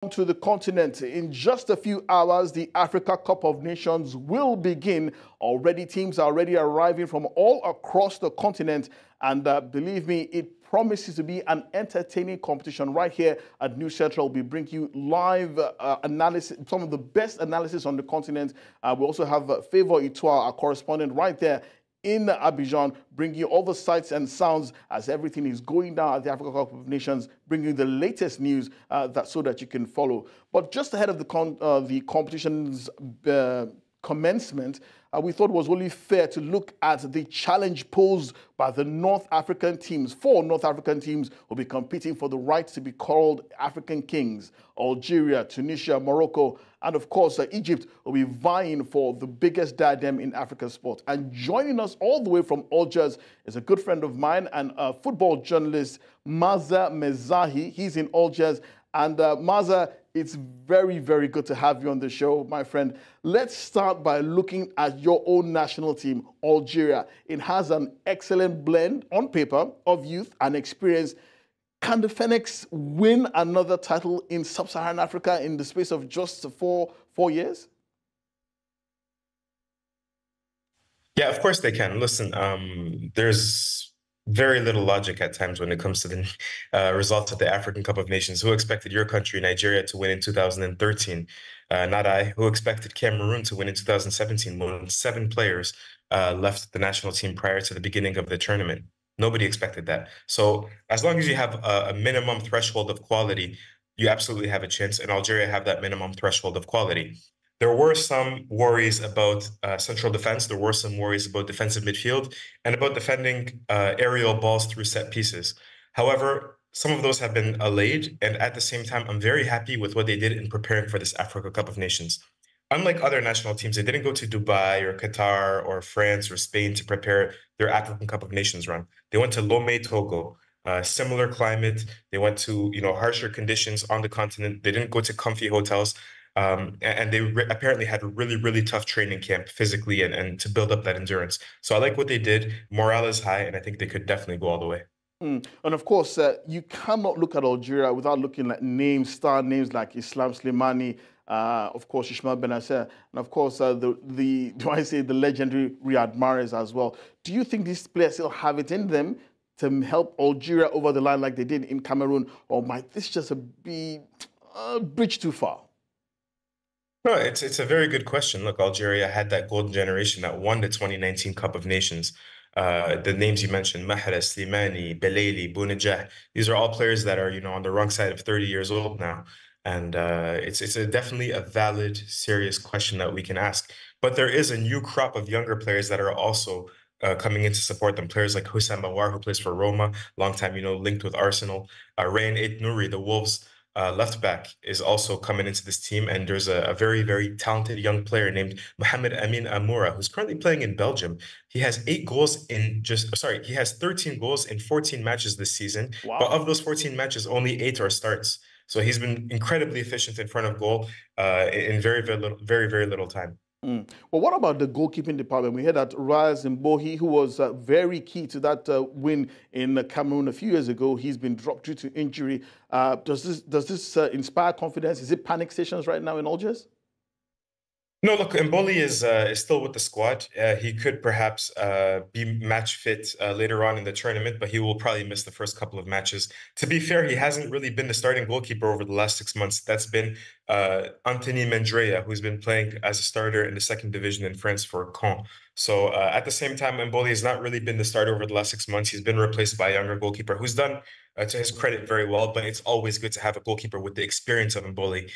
To the continent. In just a few hours, the Africa Cup of Nations will begin. Already, teams are already arriving from all across the continent. And believe me, it promises to be an entertaining competition. Right here at News Central, we bring you live analysis, some of the best analysis on the continent. We also have Favor Itoa, our correspondent, right there in Abidjan, bringing you all the sights and sounds as everything is going down at the Africa Cup of Nations, bringing you the latest news so that you can follow. But just ahead of the competition's commencement, we thought it was only fair to look at the challenge posed by the North African teams. 4 North African teams will be competing for the right to be called African Kings. Algeria, Tunisia, Morocco, and of course, Egypt will be vying for the biggest diadem in African sport. And joining us all the way from Algiers is a good friend of mine and a football journalist, Maza Mezahi. He's in Algiers. And Maza, it's very, very good to have you on the show, my friend. Let's start by looking at your own national team, Algeria. It has an excellent blend on paper of youth and experience. Can the Phoenix win another title in sub-Saharan Africa in the space of just four years? Yeah, of course they can. Listen, there's very little logic at times when it comes to the results of the African Cup of Nations. Who expected your country, Nigeria, to win in 2013? Not I. Who expected Cameroon to win in 2017 when 7 players left the national team prior to the beginning of the tournament? Nobody expected that. So as long as you have a minimum threshold of quality, you absolutely have a chance. And Algeria have that minimum threshold of quality. There were some worries about central defense. There were some worries about defensive midfield and about defending aerial balls through set pieces. However, some of those have been allayed. And at the same time, I'm very happy with what they did in preparing for this Africa Cup of Nations. Unlike other national teams, they didn't go to Dubai or Qatar or France or Spain to prepare their African Cup of Nations run. They went to Lomé, Togo, similar climate. They went to harsher conditions on the continent. They didn't go to comfy hotels. And they apparently had a really, really tough training camp physically and to build up that endurance. So I like what they did. Morale is high, and I think they could definitely go all the way. And of course, you cannot look at Algeria without looking at star names like Islam Slimani, of course, Ishmael Benasser, and of course, the legendary Riyad Mahrez as well. Do you think these players still have it in them to help Algeria over the line like they did in Cameroon, or might this just be a bridge too far? No, it's a very good question. Look, Algeria had that golden generation that won the 2019 Cup of Nations. The names you mentioned, Mahrez, Slimani, Belaili, Bounedjah, these are all players that are, on the wrong side of 30 years old now. And it's definitely a valid, serious question that we can ask. But there is a new crop of younger players that are also coming in to support them. Players like Houssam Aouar, who plays for Roma, long time, linked with Arsenal. Rayan Ait Nouri, the Wolves left back, is also coming into this team. And there's a very, very talented young player named Mohamed Amin Amoura, who's currently playing in Belgium. He has 13 goals in 14 matches this season. Wow. But of those 14 matches, only 8 are starts. So he's been incredibly efficient in front of goal in very, very little time. Well, what about the goalkeeping department? We heard that Raz Mbohi, who was very key to that win in Cameroon a few years ago, he's been dropped due to injury. Does this inspire confidence? Is it panic stations right now in Algiers? No, look, Mboli is still with the squad. He could perhaps be match fit later on in the tournament, but he will probably miss the first couple of matches. To be fair, he hasn't really been the starting goalkeeper over the last 6 months. That's been Anthony Mendrea, who's been playing as a starter in the 2nd division in France for Caen. So at the same time, Mboli has not really been the starter over the last 6 months. He's been replaced by a younger goalkeeper who's done, to his credit, very well. But it's always good to have a goalkeeper with the experience of Mboli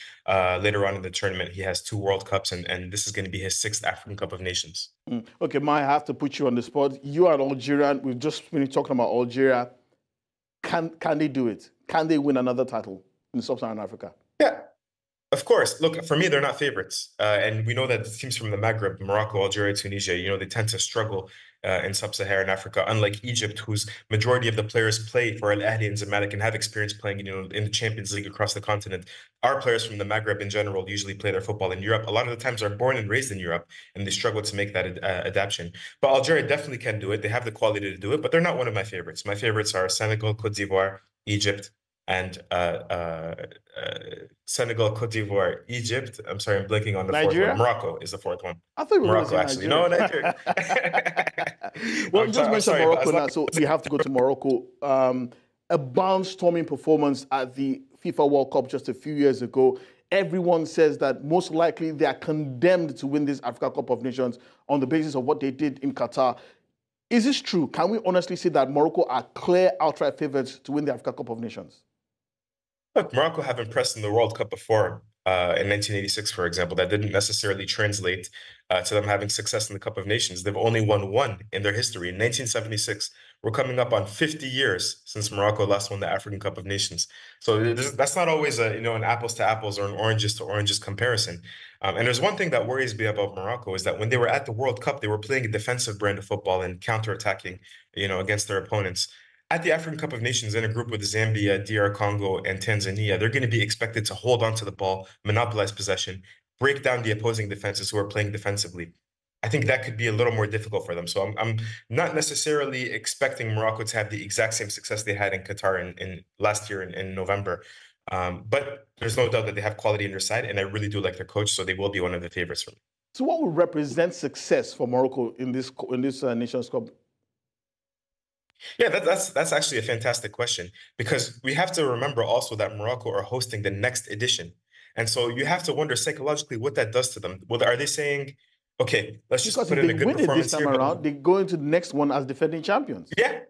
later on in the tournament. He has 2 World Cups, and this is going to be his 6th African Cup of Nations. Okay, Maya, I have to put you on the spot. You are Algerian. We've just finished talking about Algeria. Can they do it? Can they win another title in Sub-Saharan Africa? Yeah. Of course. Look, for me, they're not favorites. And we know that the teams from the Maghreb, Morocco, Algeria, Tunisia, they tend to struggle in sub-Saharan Africa, unlike Egypt, whose majority of the players play for Al Ahly and Zamalek and have experience playing, in the Champions League across the continent. Our players from the Maghreb in general usually play their football in Europe. A lot of the times are born and raised in Europe, and they struggle to make that adaptation. But Algeria definitely can do it. They have the quality to do it, but they're not one of my favorites. My favorites are Senegal, Cote d'Ivoire, Egypt, and Senegal, Cote d'Ivoire, Egypt. I'm sorry, I'm blanking on the fourth one. Nigeria? Morocco is the fourth one. I thought we were going to Morocco, say actually. No, Nigeria. Nigeria. Well, you just I'm mentioned sorry, but Morocco now, so we have to go to Morocco. A barnstorming performance at the FIFA World Cup just a few years ago. Everyone says that most likely they are condemned to win this Africa Cup of Nations on the basis of what they did in Qatar. Is this true? Can we honestly say that Morocco are clear outright favorites to win the Africa Cup of Nations? Look, Morocco have impressed in the World Cup before, in 1986, for example. That didn't necessarily translate to them having success in the Cup of Nations. They've only won one in their history. In 1976, we're coming up on 50 years since Morocco last won the African Cup of Nations. So that's not always an apples to apples or an oranges to oranges comparison. And there's one thing that worries me about Morocco is that when they were at the World Cup, they were playing a defensive brand of football and counterattacking, against their opponents. At the African Cup of Nations, in a group with Zambia, DR Congo, and Tanzania, they're going to be expected to hold on to the ball, monopolize possession, break down the opposing defenses who are playing defensively. I think that could be a little more difficult for them. So I'm not necessarily expecting Morocco to have the exact same success they had in Qatar in last year in November. But there's no doubt that they have quality on their side, and I really do like their coach, so they will be one of the favorites for me. So what would represent success for Morocco in this Nations Cup? Yeah, that's actually a fantastic question, because we have to remember also that Morocco are hosting the next edition. And so you have to wonder psychologically what that does to them. Well, are they saying, okay, let's just Because put if in they a good win it this performance time here, around, they go into the next one as defending champions. yeah.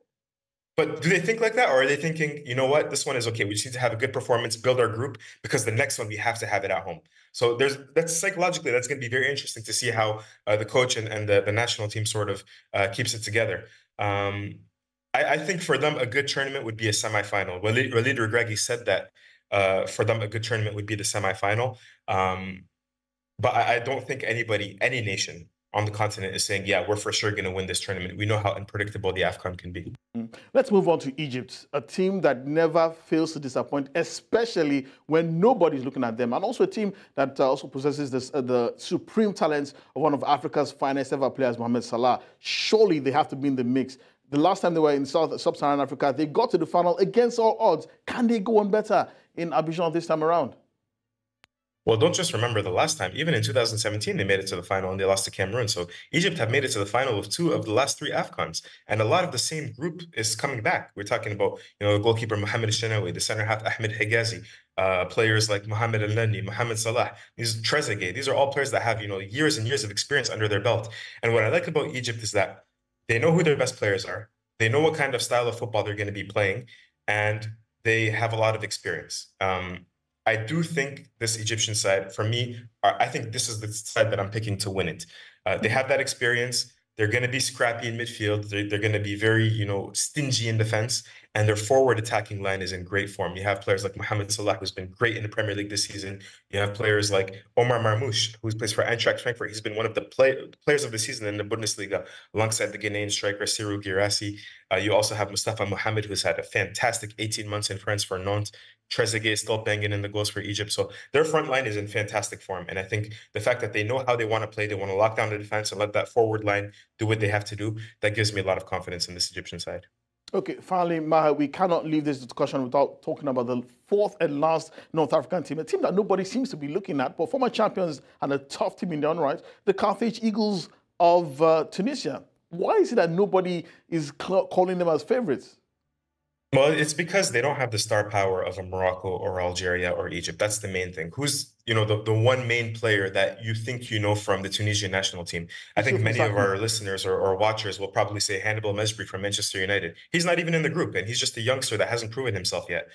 But do they think like that? Or are they thinking, you know what, this one is okay. We just need to have a good performance, build our group, because the next one we have to have it at home. So that's psychologically, that's going to be very interesting to see how the coach and the national team sort of keeps it together. I think for them, a good tournament would be a semifinal. Walid Regragui said that for them, a good tournament would be the semifinal. But I don't think anybody, any nation on the continent is saying, yeah, we're for sure going to win this tournament. We know how unpredictable the AFCON can be. Let's move on to Egypt, a team that never fails to disappoint, especially when nobody's looking at them, and also a team that also possesses the supreme talents of one of Africa's finest ever players, Mohamed Salah. Surely they have to be in the mix. The last time they were in Sub-Saharan Africa, they got to the final against all odds. Can they go on better in Abidjan this time around? Well, don't just remember the last time. Even in 2017, they made it to the final and they lost to Cameroon. So Egypt have made it to the final of 2 of the last 3 AFCONs. And a lot of the same group is coming back. We're talking about, the goalkeeper Mohamed Shenawi, the center half Ahmed Higazi, players like Mohamed El-Nani, Mohamed Salah, these Trezeguet. These are all players that have, years and years of experience under their belt. And what I like about Egypt is that they know who their best players are. They know what kind of style of football they're going to be playing, and they have a lot of experience. I do think this Egyptian side, for me, I think this is the side that I'm picking to win it. They have that experience. They're going to be scrappy in midfield. They're going to be very, stingy in defense. And their forward attacking line is in great form. You have players like Mohamed Salah, who's been great in the Premier League this season. You have players like Omar Marmoush, who plays for Eintracht Frankfurt. He's been one of the players of the season in the Bundesliga, alongside the Ghanaian striker Serhou Guirassy. You also have Mustafa Mohamed, who's had a fantastic 18 months in France for Nantes. Trezeguet is still banging in the goals for Egypt. So their front line is in fantastic form. And I think the fact that they know how they want to play, they want to lock down the defense and let that forward line do what they have to do, that gives me a lot of confidence in this Egyptian side. Okay, finally, Maher, we cannot leave this discussion without talking about the 4th and last North African team, a team that nobody seems to be looking at, but former champions and a tough team in their own right, the Carthage Eagles of Tunisia. Why is it that nobody is calling them as favorites? Well, it's because they don't have the star power of a Morocco or Algeria or Egypt. That's the main thing. Who's, the one main player that you think from the Tunisian national team? I think many of our listeners or watchers will probably say Hannibal Mejbri from Manchester United. He's not even in the group, and he's just a youngster that hasn't proven himself yet.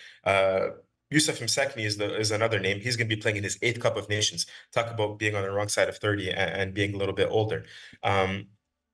Youssef Msakni is another name. He's going to be playing in his 8th Cup of Nations. Talk about being on the wrong side of 30 and being a little bit older.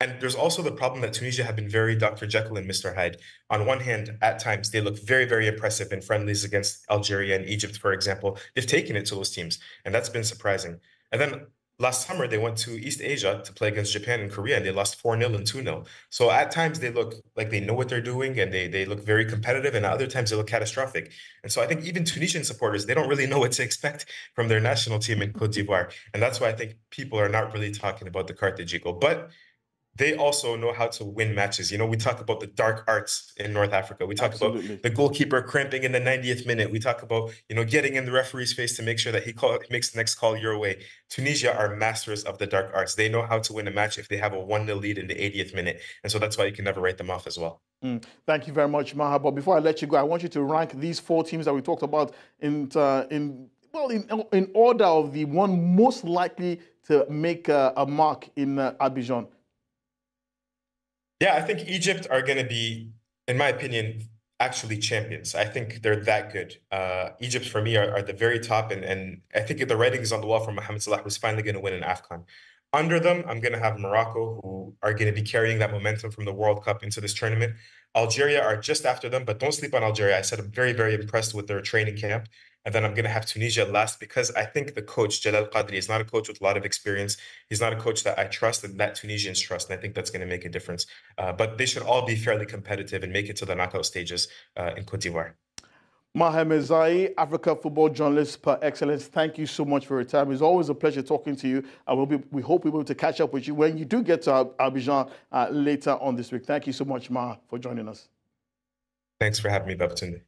And there's also the problem that Tunisia have been very Dr. Jekyll and Mr. Hyde. On one hand, at times, they look very, very impressive in friendlies against Algeria and Egypt, for example. They've taken it to those teams, and that's been surprising. And then last summer, they went to East Asia to play against Japan and Korea, and they lost 4-0 and 2-0. So at times, they look like they know what they're doing, and they look very competitive, and at other times, they look catastrophic. And so I think even Tunisian supporters, they don't really know what to expect from their national team in Cote d'Ivoire. And that's why I think people are not really talking about the Carthage Eagle. But they also know how to win matches. You know, we talk about the dark arts in North Africa. We talk about the goalkeeper cramping in the 90th minute. We talk about, you know, getting in the referee's face to make sure that he makes the next call your way. Tunisia are masters of the dark arts. They know how to win a match if they have a 1-0 lead in the 80th minute. And so that's why you can never write them off as well. Thank you very much, Maha. But before I let you go, I want you to rank these 4 teams that we talked about in order of the one most likely to make a mark in Abidjan. Yeah, I think Egypt are going to be, in my opinion, actually champions. I think they're that good. Egypt, for me, are the very top, and I think the writing is on the wall for Mohamed Salah, who's finally going to win an AFCON. Under them, I'm going to have Morocco, who are going to be carrying that momentum from the World Cup into this tournament. Algeria are just after them, but don't sleep on Algeria. I said I'm very, very impressed with their training camp. And then I'm going to have Tunisia last because I think the coach, Jalal Qadri, is not a coach with a lot of experience. He's not a coach that I trust and that Tunisians trust. And I think that's going to make a difference. But they should all be fairly competitive and make it to the knockout stages in Côte d'Ivoire. Mohamed Zai, Africa football journalist par excellence, thank you so much for your time. It's always a pleasure talking to you. We hope we'll be able to catch up with you when you do get to Abidjan later on this week. Thank you so much, Ma, for joining us. Thanks for having me, Babatunde.